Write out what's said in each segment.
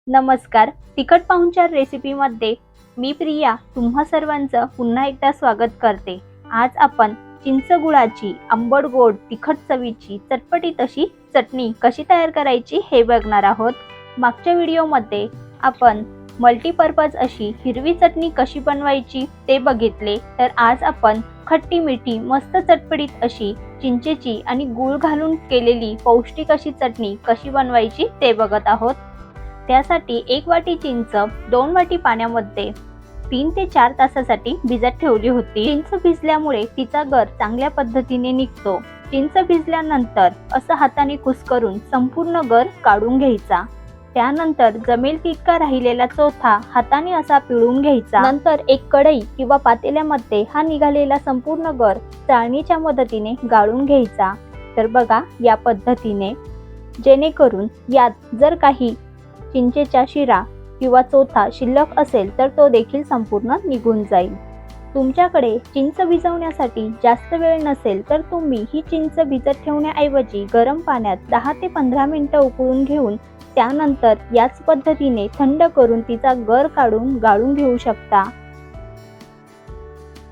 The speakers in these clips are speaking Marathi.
नमस्कार. तिखट पाहुणचार रेसिपीमध्ये मी प्रिया तुम्हा सर्वांचं पुन्हा एकदा स्वागत करते. आज आपण चिंच गुळाची आंबट गोड तिखट चवीची चटपटीत अशी चटणी कशी तयार करायची हे बघणार आहोत. मागच्या व्हिडिओमध्ये आपण मल्टीपर्पज अशी हिरवी चटणी कशी बनवायची ते बघितले, तर आज आपण खट्टी मिठी मस्त चटपटीत अशी चिंचेची आणि गूळ घालून केलेली पौष्टिक अशी चटणी कशी बनवायची ते बघत आहोत. त्यासाठी 1 वाटी चिंच 2 वाटी पाण्यामध्ये 3 ते 4 तासासाठी भिजत ठेवली होती. चिंच भिजल्यामुळे तिचा गर चांगल्या पद्धतीने निघतो. चिंच भिजल्यानंतर असं हाताने कुस्करून संपूर्ण गर काढून घ्यायचा. त्यानंतर जमेल तितका राहिलेला चोथा हाताने असा पिळून घ्यायचा. नंतर एक कढई किंवा पातेल्यामध्ये हा निघालेला संपूर्ण गर चाळणीच्या मदतीने गाळून घ्यायचा. तर बघा या पद्धतीने, जेणेकरून यात जर काही चिंचेच्या शिरा किंवा चोथा शिल्लक असेल तर तो देखील संपूर्ण निघून जाईल. तुमच्याकडे चिंच भिजवण्यासाठी जास्त वेळ नसेल तर तुम्ही ही चिंच भिजत ठेवण्याऐवजी गरम पाण्यात 10 ते 15 मिनिटं उकळून घेऊन त्यानंतर याच पद्धतीने थंड करून तिचा गर काढून गाळून घेऊ शकता.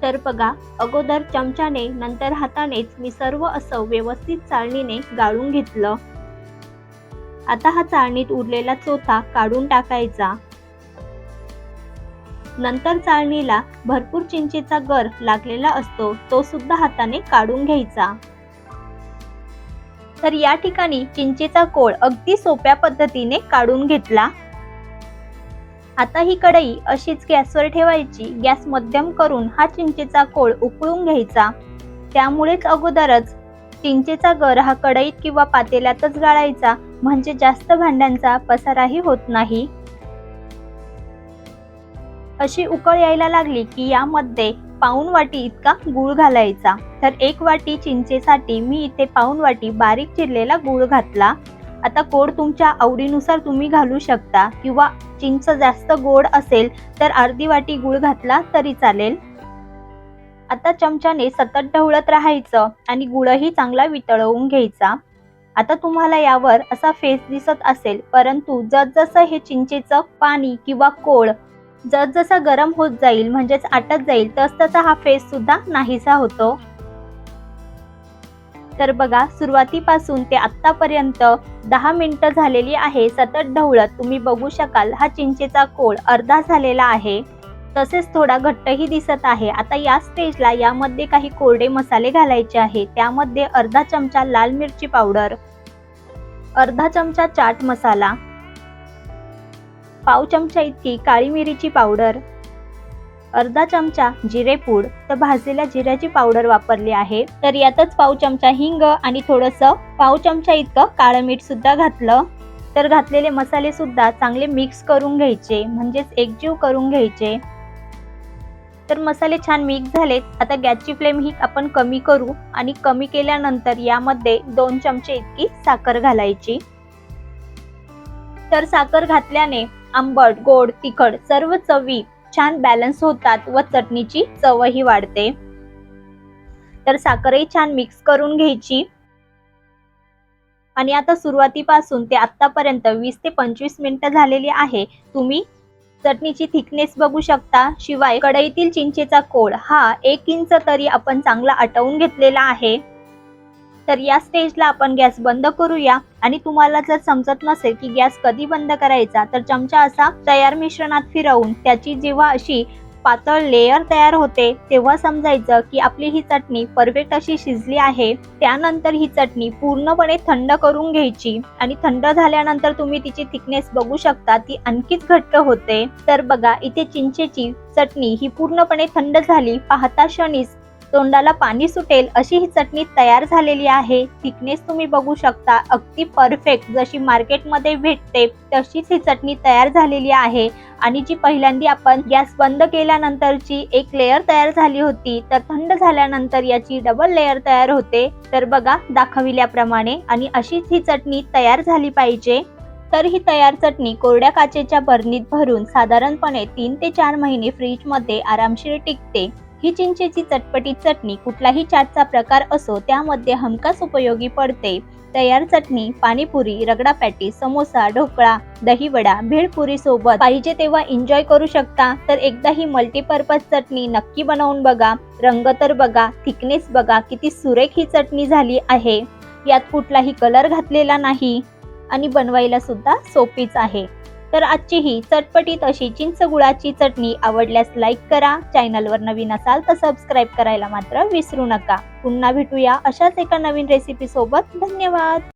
तर बघा, अगोदर चमच्याने नंतर हातानेच मी सर्व असं व्यवस्थित चाळणीने गाळून घेतलं. आता हा चाळणीत उरलेला चोथा काढून टाकायचा. नंतर चाळणीला भरपूर चिंचेचा गर लागलेला असतो तो सुद्धा हाताने काढून घ्यायचा. तर या ठिकाणी चिंचेचा कोळ अगदी सोप्या पद्धतीने काढून घेतला. आता ही कढई अशीच गॅसवर ठेवायची. गॅस मध्यम करून हा चिंचेचा कोळ उकळून घ्यायचा. त्यामुळेच अगोदरच चिंचेचा गर हा कढईत किंवा पातेल्यातच गाळायचा, म्हणजे जास्त भांड्यांचा पसाराही होत नाही. अशी उकळ यायला लागली की यामध्ये पाऊण वाटी इतका गूळ घालायचा. तर 1 वाटी चिंचेसाठी मी इथे पाऊण वाटी बारीक चिरलेला गूळ घातला. आता गोड तुमच्या आवडीनुसार तुम्ही घालू शकता, किंवा चिंच जास्त गोड असेल तर अर्धी वाटी गूळ घातला तरी चालेल. आता चमच्याने सतत ढवळत राहायचं आणि गुळही चांगला वितळवून घ्यायचा. आता तुम्हाला यावर असा फेस दिसत असेल, परंतु जसजसं हे चिंचेचं पाणी किंवा कोळ जसजसा गरम होत जाईल म्हणजेच आटत जाईल तसतसा हा फेस सुद्धा नाहीसा होतो. तर बघा, सुरुवातीपासून ते आतापर्यंत 10 मिनिटं झालेली आहे सतत ढवळत. तुम्ही बघू शकाल हा चिंचेचा कोळ अर्धा झालेला आहे, तसेच थोडा घट्टही दिसत आहे. आता या स्टेजला यामध्ये काही कोरडे मसाले घालायचे आहे. त्यामध्ये अर्धा चमचा लाल मिरची पावडर, अर्धा चमचा चाट मसाला, पाव चमचा इतकी काळी मिरीची पावडर, अर्धा चमचा जिरेपूड, तर भाजलेल्या जिऱ्याची पावडर वापरली आहे. तर यातच पाव चमचा हिंग आणि थोडंसं पाव चमचा इतकं काळं मीठ सुद्धा घातलं. तर घातलेले मसाले सुद्धा चांगले मिक्स करून घ्यायचे, म्हणजेच एकजीव करून घ्यायचे. तर मसाले छान मिक्स झालेत. आता गॅसची फ्लेम ही आपण कमी करू आणि कमी केल्यानंतर यामध्ये 2 चमचे इतकी साखर घालायची. तर साखर घातल्याने आंबट, गोड, तिखट सर्व चवी छान बॅलन्स होतात व चटणीची चवही वाढते. तर साखरही छान मिक्स करून घ्यायची. आणि आता सुरुवातीपासून ते आतापर्यंत 20 ते 25 मिनिटं झालेली आहे. तुम्ही चटणीची थिकनेस बघू शकता. शिवाय कढईतील चिंचेचा कोळ हा 1 इंच तरी आपण चांगला आटवून घेतलेला आहे. तर या स्टेजला आपण गॅस बंद करूया. आणि तुम्हाला जर समजत नसेल की गॅस कधी बंद करायचा, तर चमचा असा तयार मिश्रणात फिरवून त्याची जेव्हा अशी पातळ लेयर तयार होते तेव्हा समजायचं की आपली ही चटणी परफेक्ट अशी शिजली आहे. त्यानंतर ही चटणी पूर्णपणे थंड करून घ्यायची आणि थंड झाल्यानंतर तुम्ही तिची थिकनेस बघू शकता, ती आणखीच घट्ट होते. तर बघा, इथे चिंचेची चटणी ही पूर्णपणे थंड झाली. पाहता क्षणीच तोंडाला पाणी सुटेल अशी ही चटणी तयार झालेली आहे. थिकनेस तुम्ही बघू शकता, अगदी परफेक्ट जशी मार्केटमध्ये भेटते तशीच ही चटणी तयार झालेली आहे. आणि जी पहिल्यांदा आपण गॅस बंद केल्यानंतरची एक लेयर तयार झाली होती, तर थंड झाल्यानंतर याची डबल लेयर तयार होते. तर बघा, दाखविल्याप्रमाणे आणि अशीच ही चटणी तयार झाली पाहिजे. तर ही तयार चटणी कोरड्या काचेच्या बरणीत भरून साधारणपणे 3 ते 4 महिने फ्रीजमध्ये आरामशीर टिकते. ही चिंचेची चटपटीत चटणी कुठलाही चाटचा प्रकार असो त्यामध्ये हमखास उपयोगी पडते. तयार चटणी पाणीपुरी, रगडा पॅटीस, समोसा, ढोकळा, दहीवडा, भेळपुरी सोबत पाहिजे तेव्हा एन्जॉय करू शकता. तर एकदा ही मल्टीपर्पज चटणी नक्की बनवून बघा. रंग तर बघा, थिकनेस बघा, किती सुरेख ही चटणी झाली आहे. यात कुठलाही कलर घातलेला नाही आणि बनवायला सुद्धा सोपीच आहे. तर आजची ही चटपटीत अशी चिंच गुळाची चटणी आवडल्यास लाईक करा. चॅनलवर नवीन असाल तर सबस्क्राईब करायला मात्र विसरू नका. पुन्हा भेटूया अशाच एका नवीन रेसिपी सोबत. धन्यवाद.